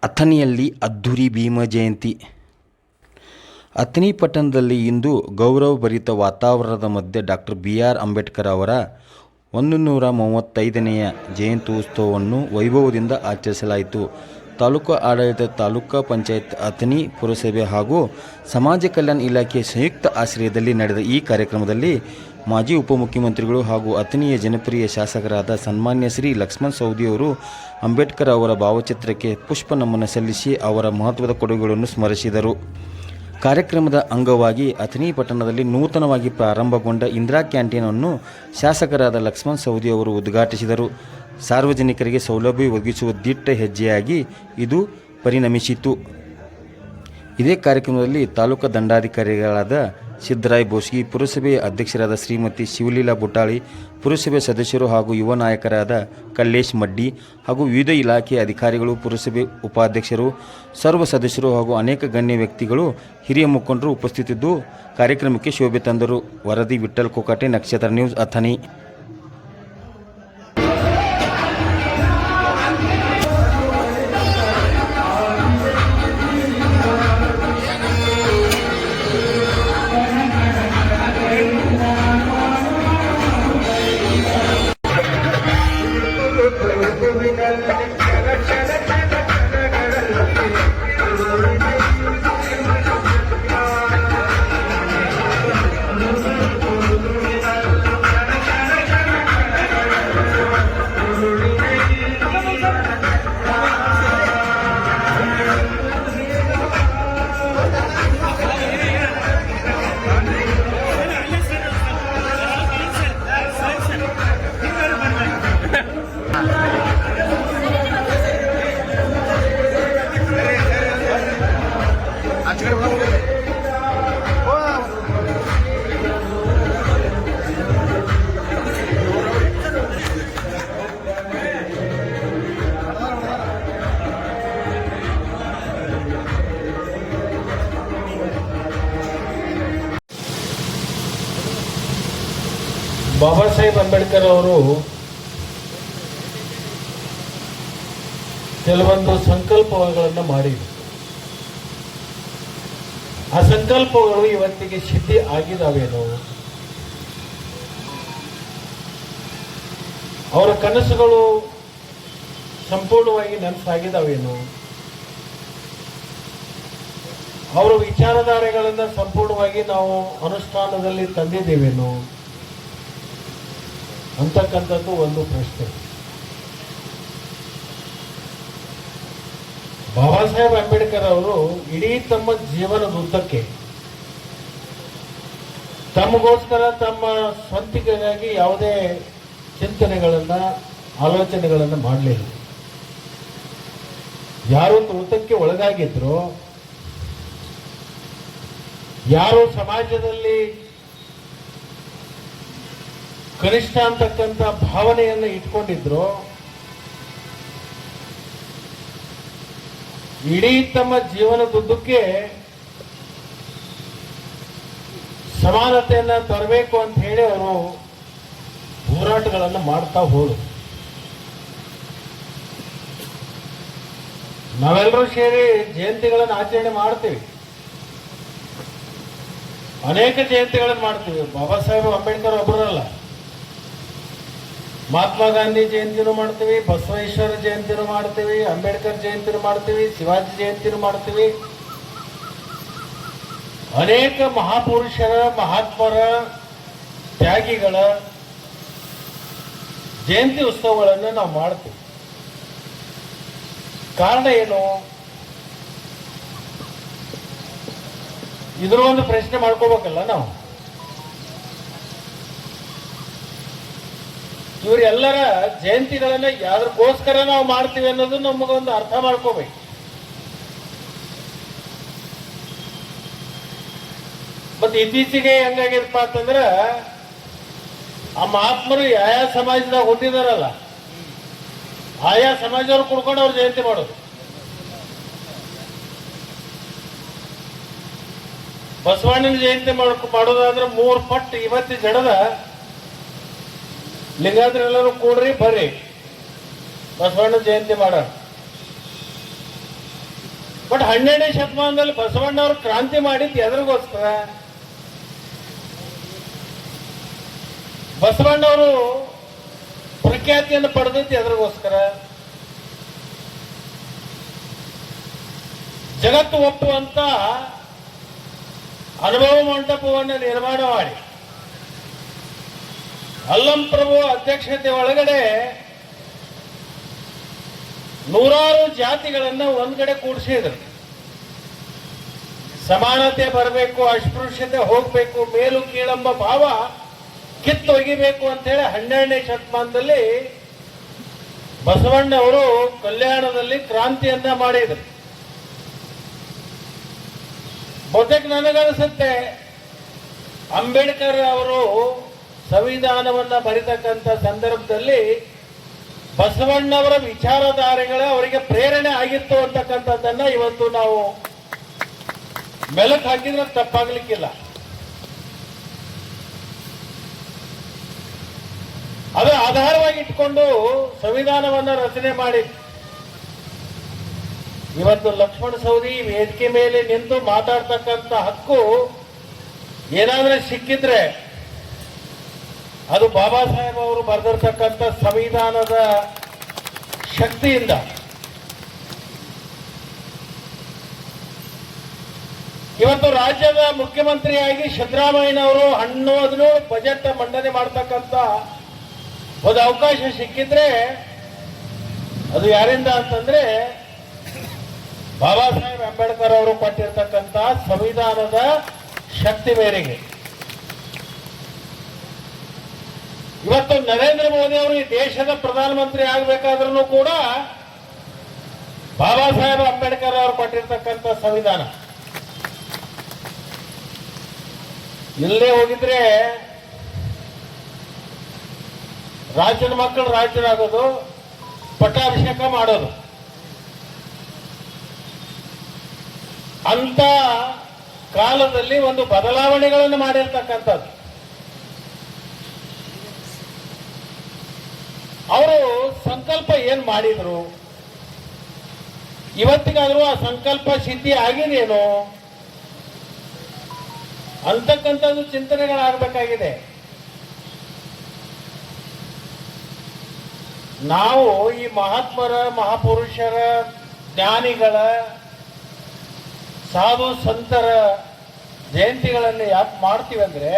ಅಥಣಿಯಲ್ಲಿ ಅದ್ಧೂರಿ ಭೀಮ ಜಯಂತಿ. ಅಥಣಿ ಪಟ್ಟಣದಲ್ಲಿ ಇಂದು ಗೌರವಭರಿತ ವಾತಾವರಣದ ಮಧ್ಯೆ ಡಾಕ್ಟರ್ ಬಿ.ಆರ್. ಅಂಬೇಡ್ಕರ್ ಅವರ 135ನೇ ಜಯಂತ್ಯುತ್ಸವವನ್ನು ವೈಭವದಿಂದ ಆಚರಿಸಲಾಯಿತು. ತಾಲೂಕು ಆಡಳಿತ, ತಾಲೂಕು ಪಂಚಾಯತ್, ಅಥಣಿ ಪುರಸಭೆ ಹಾಗೂ ಸಮಾಜ ಕಲ್ಯಾಣ ಇಲಾಖೆಯ ಸಂಯುಕ್ತ ಆಶ್ರಯದಲ್ಲಿ ನಡೆದ ಈ ಕಾರ್ಯಕ್ರಮದಲ್ಲಿ ಮಾಜಿ ಉಪಮುಖ್ಯಮಂತ್ರಿಗಳು ಹಾಗೂ ಅಥಣಿಯ ಜನಪ್ರಿಯ ಶಾಸಕರಾದ ಸನ್ಮಾನ್ಯ ಶ್ರೀ ಲಕ್ಷ್ಮಣ ಸವದಿಯವರು ಅಂಬೇಡ್ಕರ್ ಅವರ ಭಾವಚಿತ್ರಕ್ಕೆ ಪುಷ್ಪ ನಮನ ಸಲ್ಲಿಸಿ ಅವರ ಮಹತ್ವದ ಕೊಡುಗೆಗಳನ್ನು ಸ್ಮರಿಸಿದರು. ಕಾರ್ಯಕ್ರಮದ ಅಂಗವಾಗಿ ಅಥಣಿ ಪಟ್ಟಣದಲ್ಲಿ ನೂತನವಾಗಿ ಪ್ರಾರಂಭಗೊಂಡ ಇಂದಿರಾ ಕ್ಯಾಂಟೀನ್ ಅನ್ನು ಶಾಸಕರಾದ ಲಕ್ಷ್ಮಣ ಸವದಿ ಅವರು ಉದ್ಘಾಟಿಸಿದರು. ಸಾರ್ವಜನಿಕರಿಗೆ ಸೌಲಭ್ಯ ಒದಗಿಸುವ ದಿಟ್ಟ ಹೆಜ್ಜೆಯಾಗಿ ಇದು ಪರಿಣಮಿಸಿತು. ಇದೇ ಕಾರ್ಯಕ್ರಮದಲ್ಲಿ ತಾಲೂಕು ದಂಡಾಧಿಕಾರಿಗಳಾದ ಸಿದ್ದರಾಯ ಬೋಸ್ಗಿ, ಪುರಸಭೆಯ ಅಧ್ಯಕ್ಷರಾದ ಶ್ರೀಮತಿ ಶಿವಲೀಲಾ ಬುಟಾಳಿ, ಪುರಸಭೆ ಸದಸ್ಯರು ಹಾಗೂ ಯುವ ನಾಯಕರಾದ ಕಲ್ಲೇಶ್ ಮಡ್ಡಿ ಹಾಗೂ ವಿವಿಧ ಇಲಾಖೆಯ ಅಧಿಕಾರಿಗಳು, ಪುರಸಭೆ ಉಪಾಧ್ಯಕ್ಷರು, ಸರ್ವ ಸದಸ್ಯರು ಹಾಗೂ ಅನೇಕ ಗಣ್ಯ ವ್ಯಕ್ತಿಗಳು, ಹಿರಿಯ ಮುಖಂಡರು ಉಪಸ್ಥಿತಿದ್ದು ಕಾರ್ಯಕ್ರಮಕ್ಕೆ ಶೋಭೆ ತಂದರು. ವರದಿ ವಿಠ್ಠಲ್ ಕೋಕಾಟೆ, ನಕ್ಷತ್ರ ನ್ಯೂಸ್, ಅಥಣಿ. ಬಾಬಾ ಸಾಹೇಬ್ ಅಂಬೇಡ್ಕರ್ ಅವರು ಕೆಲವೊಂದು ಸಂಕಲ್ಪಗಳನ್ನು ಮಾಡಿದರು. ಆ ಸಂಕಲ್ಪಗಳು ಇವತ್ತಿಗೆ ಸಿದ್ಧಿ ಆಗಿದಾವೇನೋ, ಅವರ ಕನಸುಗಳು ಸಂಪೂರ್ಣವಾಗಿ ನನಸಾಗಿದಾವೇನೋ, ಅವರ ವಿಚಾರಧಾರೆಗಳನ್ನು ಸಂಪೂರ್ಣವಾಗಿ ನಾವು ಅನುಷ್ಠಾನದಲ್ಲಿ ತಂದಿದ್ದೇವೇನೋ ಅಂತಕ್ಕಂಥದ್ದು ಒಂದು ಪ್ರಶ್ನೆ. ಬಾಬಾ ಸಾಹೇಬ್ ಅಂಬೇಡ್ಕರ್ ಅವರು ಇಡೀ ತಮ್ಮ ಜೀವನದುದ್ದಕ್ಕೆ ತಮಗೋಸ್ಕರ, ತಮ್ಮ ಸ್ವಂತಿಕೆಗಾಗಿ ಯಾವುದೇ ಚಿಂತನೆಗಳನ್ನ, ಆಲೋಚನೆಗಳನ್ನು ಮಾಡಲಿಲ್ಲ. ಯಾರು ತುಳಿತಕ್ಕೆ ಒಳಗಾಗಿದ್ರು, ಯಾರು ಸಮಾಜದಲ್ಲಿ ಕನಿಷ್ಠ ಅಂತಕ್ಕಂಥ ಭಾವನೆಯನ್ನು ಇಟ್ಕೊಂಡಿದ್ರು, ಇಡೀ ತಮ್ಮ ಜೀವನದುದ್ದಕ್ಕೆ ಸಮಾನತೆಯನ್ನ ತರಬೇಕು ಅಂತ ಹೇಳಿ ಅವರು ಹೋರಾಟಗಳನ್ನು ಮಾಡ್ತಾ ಹೋದರು. ನಾವೆಲ್ಲರೂ ಸೇರಿ ಜಯಂತಿಗಳನ್ನು ಆಚರಣೆ ಮಾಡ್ತೀವಿ, ಅನೇಕ ಜಯಂತಿಗಳನ್ನು ಮಾಡ್ತೀವಿ. ಬಾಬಾ ಸಾಹೇಬ್ ಅಂಬೇಡ್ಕರ್ ಒಬ್ಬರಲ್ಲ, ಮಹಾತ್ಮ ಗಾಂಧಿ ಜಯಂತಿನೂ ಮಾಡ್ತೀವಿ, ಬಸವೇಶ್ವರ ಜಯಂತಿನೂ ಮಾಡ್ತೀವಿ, ಅಂಬೇಡ್ಕರ್ ಜಯಂತಿನೂ ಮಾಡ್ತೀವಿ, ಶಿವಾಜಿ ಜಯಂತಿನೂ ಮಾಡ್ತೀವಿ. ಅನೇಕ ಮಹಾಪುರುಷರ, ಮಹಾತ್ಮರ, ತ್ಯಾಗಿಗಳ ಜಯಂತಿ ಉತ್ಸವಗಳನ್ನು ನಾವು ಮಾಡ್ತೀವಿ. ಕಾರಣ ಏನು? ಇದ್ರ ಒಂದು ಪ್ರಶ್ನೆ ಮಾಡ್ಕೋಬೇಕಲ್ಲ ನಾವು. ಇವರೆಲ್ಲರ ಜಯಂತಿಗಳನ್ನ ಯಾವ್ದಕ್ಕೋಸ್ಕರ ನಾವು ಮಾಡ್ತೀವಿ ಅನ್ನೋದು ನಮಗೊಂದು ಅರ್ಥ ಮಾಡ್ಕೋಬೇಕು. ಮತ್ತೆ ಇತ್ತೀಚೆಗೆ ಹೆಂಗಾಗಿದಪ್ಪ ಅಂತಂದ್ರ, ಆ ಮಹಾತ್ಮರು ಯಾವ ಸಮಾಜದಾಗ ಹುಟ್ಟಿದಾರಲ್ಲ, ಆಯಾ ಸಮಾಜದವ್ರು ಕುಡ್ಕೊಂಡು ಅವ್ರು ಜಯಂತಿ ಮಾಡೋದು. ಬಸವಣ್ಣನ ಜಯಂತಿ ಮಾಡೋದಾದ್ರೆ 3 ಪಟ್ಟು ಇವತ್ತಿ ಜಡದ ಲಿಂಗಾಯತರು ಎಲ್ಲರೂ ಕೂಡ್ರಿ ಬರ್ರಿ ಬಸವಣ್ಣ ಜಯಂತಿ ಮಾಡೋಣ. ಬಟ್ 12ನೇ ಶತಮಾನದಲ್ಲಿ ಬಸವಣ್ಣವರು ಕ್ರಾಂತಿ ಮಾಡಿದ್ದು ಎದರಿಗೋಸ್ಕರ? ಬಸವಣ್ಣವರು ಪ್ರಖ್ಯಾತಿಯನ್ನು ಪಡೆದದ್ದು ಎದರಿಗೋಸ್ಕರ? ಜಗತ್ತು ಒಪ್ಪುವಂತ ಅನುಭವ ಮಂಟಪವನ್ನು ನಿರ್ಮಾಣ ಮಾಡಿ ಅಲ್ಲಂ ಪ್ರಭು ಅಧ್ಯಕ್ಷತೆ ಒಳಗಡೆ ನೂರಾರು ಜಾತಿಗಳನ್ನ ಒಂದ್ ಕಡೆ ಕೂಡಿಸಿದ್ರು. ಸಮಾನತೆ ಬರಬೇಕು, ಅಸ್ಪೃಶ್ಯತೆ ಹೋಗ್ಬೇಕು, ಮೇಲು ಕೀಳೆಂಬ ಭಾವ ಕಿತ್ತೊಗಿಬೇಕು ಅಂತ ಹೇಳಿ 12ನೇ ಶತಮಾನದಲ್ಲಿ ಬಸವಣ್ಣವರು ಕಲ್ಯಾಣದಲ್ಲಿ ಕ್ರಾಂತಿಯನ್ನ ಮಾಡಿದ್ರು. ಬಹುತೇಕ ನನಗನ್ಸುತ್ತೆ ಅಂಬೇಡ್ಕರ್ ಅವರು ಸಂವಿಧಾನವನ್ನ ಬರಿತಕ್ಕಂಥ ಸಂದರ್ಭದಲ್ಲಿ ಬಸವಣ್ಣವರ ವಿಚಾರಧಾರೆಗಳೇ ಅವರಿಗೆ ಪ್ರೇರಣೆ ಆಗಿತ್ತು ಅಂತಕ್ಕಂಥದ್ದನ್ನ ಇವತ್ತು ನಾವು ಮೆಲುಕು ಹಾಕಿದ್ರೆ ತಪ್ಪಾಗ್ಲಿಕ್ಕಿಲ್ಲ. ಅದರ ಆಧಾರವಾಗಿ ಇಟ್ಕೊಂಡು ಸಂವಿಧಾನವನ್ನ ರಚನೆ ಮಾಡಿ ಇವತ್ತು ಲಕ್ಷ್ಮಣ ಸವದಿ ವೇದಿಕೆ ಮೇಲೆ ನಿಂತು ಮಾತಾಡ್ತಕ್ಕಂಥ ಹಕ್ಕು ಏನಾದ್ರೆ ಸಿಕ್ಕಿದ್ರೆ ಅದು ಬಾಬಾ ಸಾಹೇಬ್ ಅವರು ಬರೆದಿರ್ತಕ್ಕಂಥ ಸಂವಿಧಾನದ ಶಕ್ತಿಯಿಂದ. ಇವತ್ತು ರಾಜ್ಯದ ಮುಖ್ಯಮಂತ್ರಿಯಾಗಿ ಸಿದ್ದರಾಮಯ್ಯನವರು 17 ಬಜೆಟ್ ಮಂಡನೆ ಮಾಡ್ತಕ್ಕಂಥ ಒಂದು ಅವಕಾಶ ಸಿಕ್ಕಿದ್ರೆ ಅದು ಯಾರಿಂದ ಅಂತಂದ್ರೆ ಬಾಬಾ ಸಾಹೇಬ್ ಅಂಬೇಡ್ಕರ್ ಅವರು ಕೊಟ್ಟಿರ್ತಕ್ಕಂಥ ಸಂವಿಧಾನದ ಶಕ್ತಿ ಮೇರೆಗೆ. ಇವತ್ತು ನರೇಂದ್ರ ಮೋದಿ ಅವರು ಈ ದೇಶದ ಪ್ರಧಾನಮಂತ್ರಿ ಆಗಬೇಕಾದ್ರೂ ಕೂಡ ಬಾಬಾ ಸಾಹೇಬ್ ಅಂಬೇಡ್ಕರ್ ಅವರು ಕೊಟ್ಟಿರ್ತಕ್ಕಂಥ ಸಂವಿಧಾನ. ಇಲ್ಲೇ ಹೋಗಿದ್ರೆ ರಾಜ್ಯದ ಮಕ್ಕಳು ರಾಜ್ಯರಾಗೋದು, ಪಟ್ಟಾಭಿಷೇಕ ಮಾಡೋದು, ಅಂತ ಕಾಲದಲ್ಲಿ ಒಂದು ಬದಲಾವಣೆಗಳನ್ನು ಮಾಡಿರ್ತಕ್ಕಂಥದ್ದು. ಅವರು ಸಂಕಲ್ಪ ಏನ್ ಮಾಡಿದ್ರು, ಇವತ್ತಿಗಾದ್ರೂ ಆ ಸಂಕಲ್ಪ ಸಿದ್ಧಿ ಆಗಿದೇನು ಅಂತಕ್ಕಂಥದ್ದು ಚಿಂತನೆಗಳಾಗಬೇಕಾಗಿದೆ. ನಾವು ಈ ಮಹಾತ್ಮರ, ಮಹಾಪುರುಷರ, ಜ್ಞಾನಿಗಳ, ಸಾಧು ಸಂತರ ಜಯಂತಿಗಳನ್ನು ಯಾಕೆ ಮಾಡ್ತೀವಿ ಅಂದ್ರೆ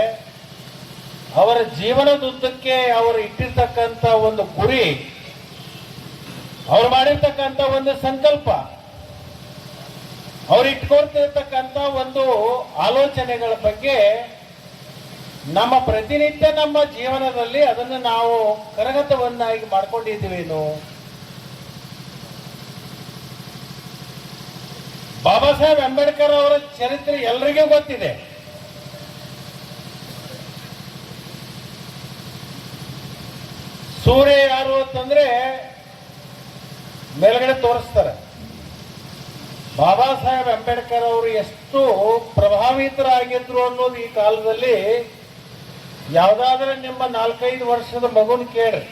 ಅವರ ಜೀವನದುದ್ದಕ್ಕೆ ಅವರು ಇಟ್ಟಿರ್ತಕ್ಕಂಥ ಒಂದು ಗುರಿ, ಅವ್ರು ಮಾಡಿರ್ತಕ್ಕಂಥ ಒಂದು ಸಂಕಲ್ಪ, ಅವ್ರು ಇಟ್ಕೊಳ್ತಿರ್ತಕ್ಕಂಥ ಒಂದು ಆಲೋಚನೆಗಳ ಬಗ್ಗೆ ನಮ್ಮ ಪ್ರತಿನಿತ್ಯ ನಮ್ಮ ಜೀವನದಲ್ಲಿ ಅದನ್ನು ನಾವು ಕರಗತವನ್ನಾಗಿ ಮಾಡ್ಕೊಂಡಿದ್ದೀವೇನು? ಬಾಬಾ ಸಾಹೇಬ್ ಅಂಬೇಡ್ಕರ್ ಅವರ ಚರಿತ್ರೆ ಎಲ್ಲರಿಗೂ ಗೊತ್ತಿದೆ. ಸೂರ್ಯ ಯಾರು ಅಂತಂದ್ರೆ ಮೇಲ್ಗಡೆ ತೋರಿಸ್ತಾರೆ. ಬಾಬಾ ಸಾಹೇಬ್ ಅಂಬೇಡ್ಕರ್ ಅವರು ಎಷ್ಟು ಪ್ರಭಾವಿತರಾಗಿದ್ರು ಅನ್ನೋದು ಈ ಕಾಲದಲ್ಲಿ ಯಾವ್ದಾದ್ರೆ ನಿಮ್ಮ 4-5 ವರ್ಷದ ಮಗುನ ಕೇಳ್ರಿ,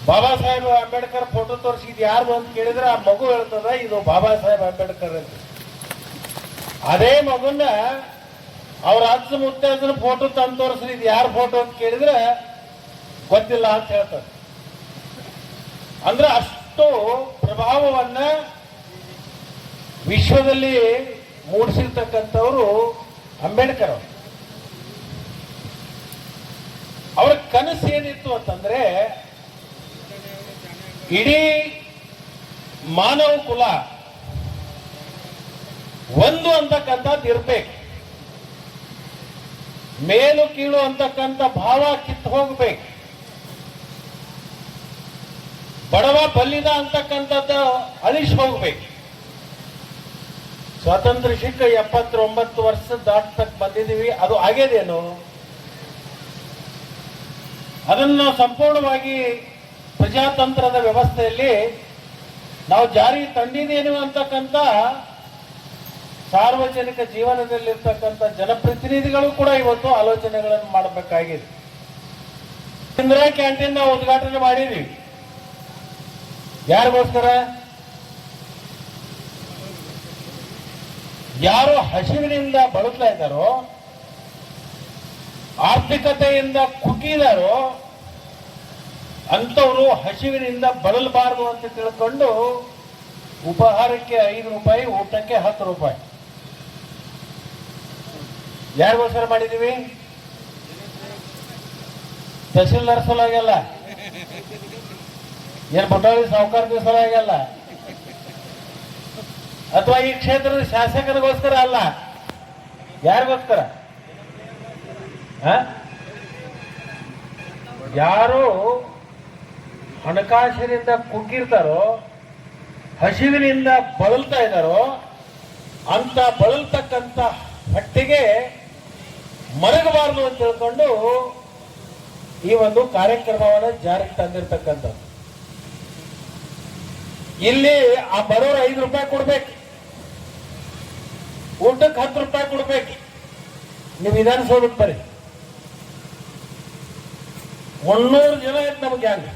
ಬಾಬಾ ಸಾಹೇಬ್ ಅಂಬೇಡ್ಕರ್ ಫೋಟೋ ತೋರಿಸಿದ್ ಯಾರು ಅಂತ ಕೇಳಿದ್ರೆ ಆ ಮಗು ಹೇಳ್ತದ ಇದು ಬಾಬಾ ಸಾಹೇಬ್ ಅಂಬೇಡ್ಕರ್ ಅಂತ. ಅದೇ ಮಗುನ ಅವ್ರ ಅಜ್ಜ ಮುತ್ತಜ್ಜನ ಫೋಟೋ ತಂದು ತೋರಿಸಿದ್ ಯಾರು ಫೋಟೋ ಅಂತ ಕೇಳಿದ್ರೆ ಗೊತ್ತಿಲ್ಲ ಅಂತ ಹೇಳ್ತಾರೆ. ಅಂದ್ರೆ ಅಷ್ಟು ಪ್ರಭಾವವನ್ನ ವಿಶ್ವದಲ್ಲಿ ಮೂಡಿಸಿರ್ತಕ್ಕಂಥವ್ರು ಅಂಬೇಡ್ಕರ್ ಅವರು. ಅವರ ಕನಸು ಏನಿತ್ತು ಅಂತಂದ್ರೆ ಇಡೀ ಮಾನವ ಕುಲ ಒಂದು ಅಂತಕ್ಕಂಥದ್ದು ಇರ್ಬೇಕು, ಮೇಲು ಕೀಳು ಅಂತಕ್ಕಂಥ ಭಾವ ಕಿತ್ತು ಹೋಗ್ಬೇಕು, ಬಡವ ಬಲ್ಲಿದ ಅಂತಕ್ಕಂಥದ್ದು ಅಳಿಸಿ ಹೋಗ್ಬೇಕು. ಸ್ವಾತಂತ್ರ್ಯ ಸಿಕ್ಕ 79 ವರ್ಷ ದಾಟಕ್ ಬಂದಿದ್ದೀವಿ, ಅದು ಆಗ್ಯದೇನು? ಅದನ್ನು ನಾವು ಸಂಪೂರ್ಣವಾಗಿ ಪ್ರಜಾತಂತ್ರದ ವ್ಯವಸ್ಥೆಯಲ್ಲಿ ನಾವು ಜಾರಿ ತಂದಿದ್ದೇನು ಅಂತಕ್ಕಂಥ ಸಾರ್ವಜನಿಕ ಜೀವನದಲ್ಲಿರ್ತಕ್ಕಂಥ ಜನಪ್ರತಿನಿಧಿಗಳು ಕೂಡ ಇವತ್ತು ಆಲೋಚನೆಗಳನ್ನು ಮಾಡಬೇಕಾಗಿದೆ. ಇಂದಿರಾ ಕ್ಯಾಂಟೀನ್ ನಾವು ಉದ್ಘಾಟನೆ ಮಾಡಿದೀವಿ. ಯಾರಿಗೋಸ್ಕರ? ಯಾರು ಹಸಿವಿನಿಂದ ಬಳಲ್ತಾ ಇದ್ದಾರೋ, ಆರ್ಥಿಕತೆಯಿಂದ ಕುಗ್ಗಿದಾರೋ ಅಂಥವರು ಹಸಿವಿನಿಂದ ಬಳಲಬಾರದು ಅಂತ ತಿಳ್ಕೊಂಡು ಉಪಹಾರಕ್ಕೆ 5 ರೂಪಾಯಿ, ಊಟಕ್ಕೆ 10 ರೂಪಾಯಿ. ಯಾರಿಗೋಸ್ಕರ ಮಾಡಿದೀವಿ? ತಹಸೀಲ್ದಾರ್ ಸಲುವಾಗಿಲ್ಲ, ಏನ್ ಬಟಾಳಿ ಸಾಹುಕಾರರ ಸಲುವಾಗಿಲ್ಲ, ಅಥವಾ ಈ ಕ್ಷೇತ್ರದ ಶಾಸಕರಿಗೋಸ್ಕರ ಅಲ್ಲ. ಯಾರಿಗೋಸ್ಕರ? ಯಾರು ಹಣಕಾಸಿನಿಂದ ಕುಗ್ಗಿರ್ತಾರೋ, ಹಸಿವಿನಿಂದ ಬಳಲ್ತಾ ಇದ್ದಾರೋ ಅಂತ ಬಳಲ್ತಕ್ಕಂಥ ಹೊಟ್ಟೆಗೆ ಮರಗಬಾರದು ಅಂತ ತಿಳ್ಕೊಂಡು ಈ ಒಂದು ಕಾರ್ಯಕ್ರಮವನ್ನು ಜಾರಿಗೆ ತಂದಿರತಕ್ಕಂಥದ್ದು. ಇಲ್ಲಿ ಆ ಬರೋರು 5 ರೂಪಾಯಿ ಕೊಡ್ಬೇಕು, ಊಟಕ್ಕೆ 10 ರೂಪಾಯಿ ಕೊಡ್ಬೇಕು. ನೀವು ವಿಧಾನಸೌಧಕ್ಕೆ ಬರ್ರಿ, 300 ಜನ ಐತೆ ನಮ್ಮ ಗ್ಯಾಂಗ್.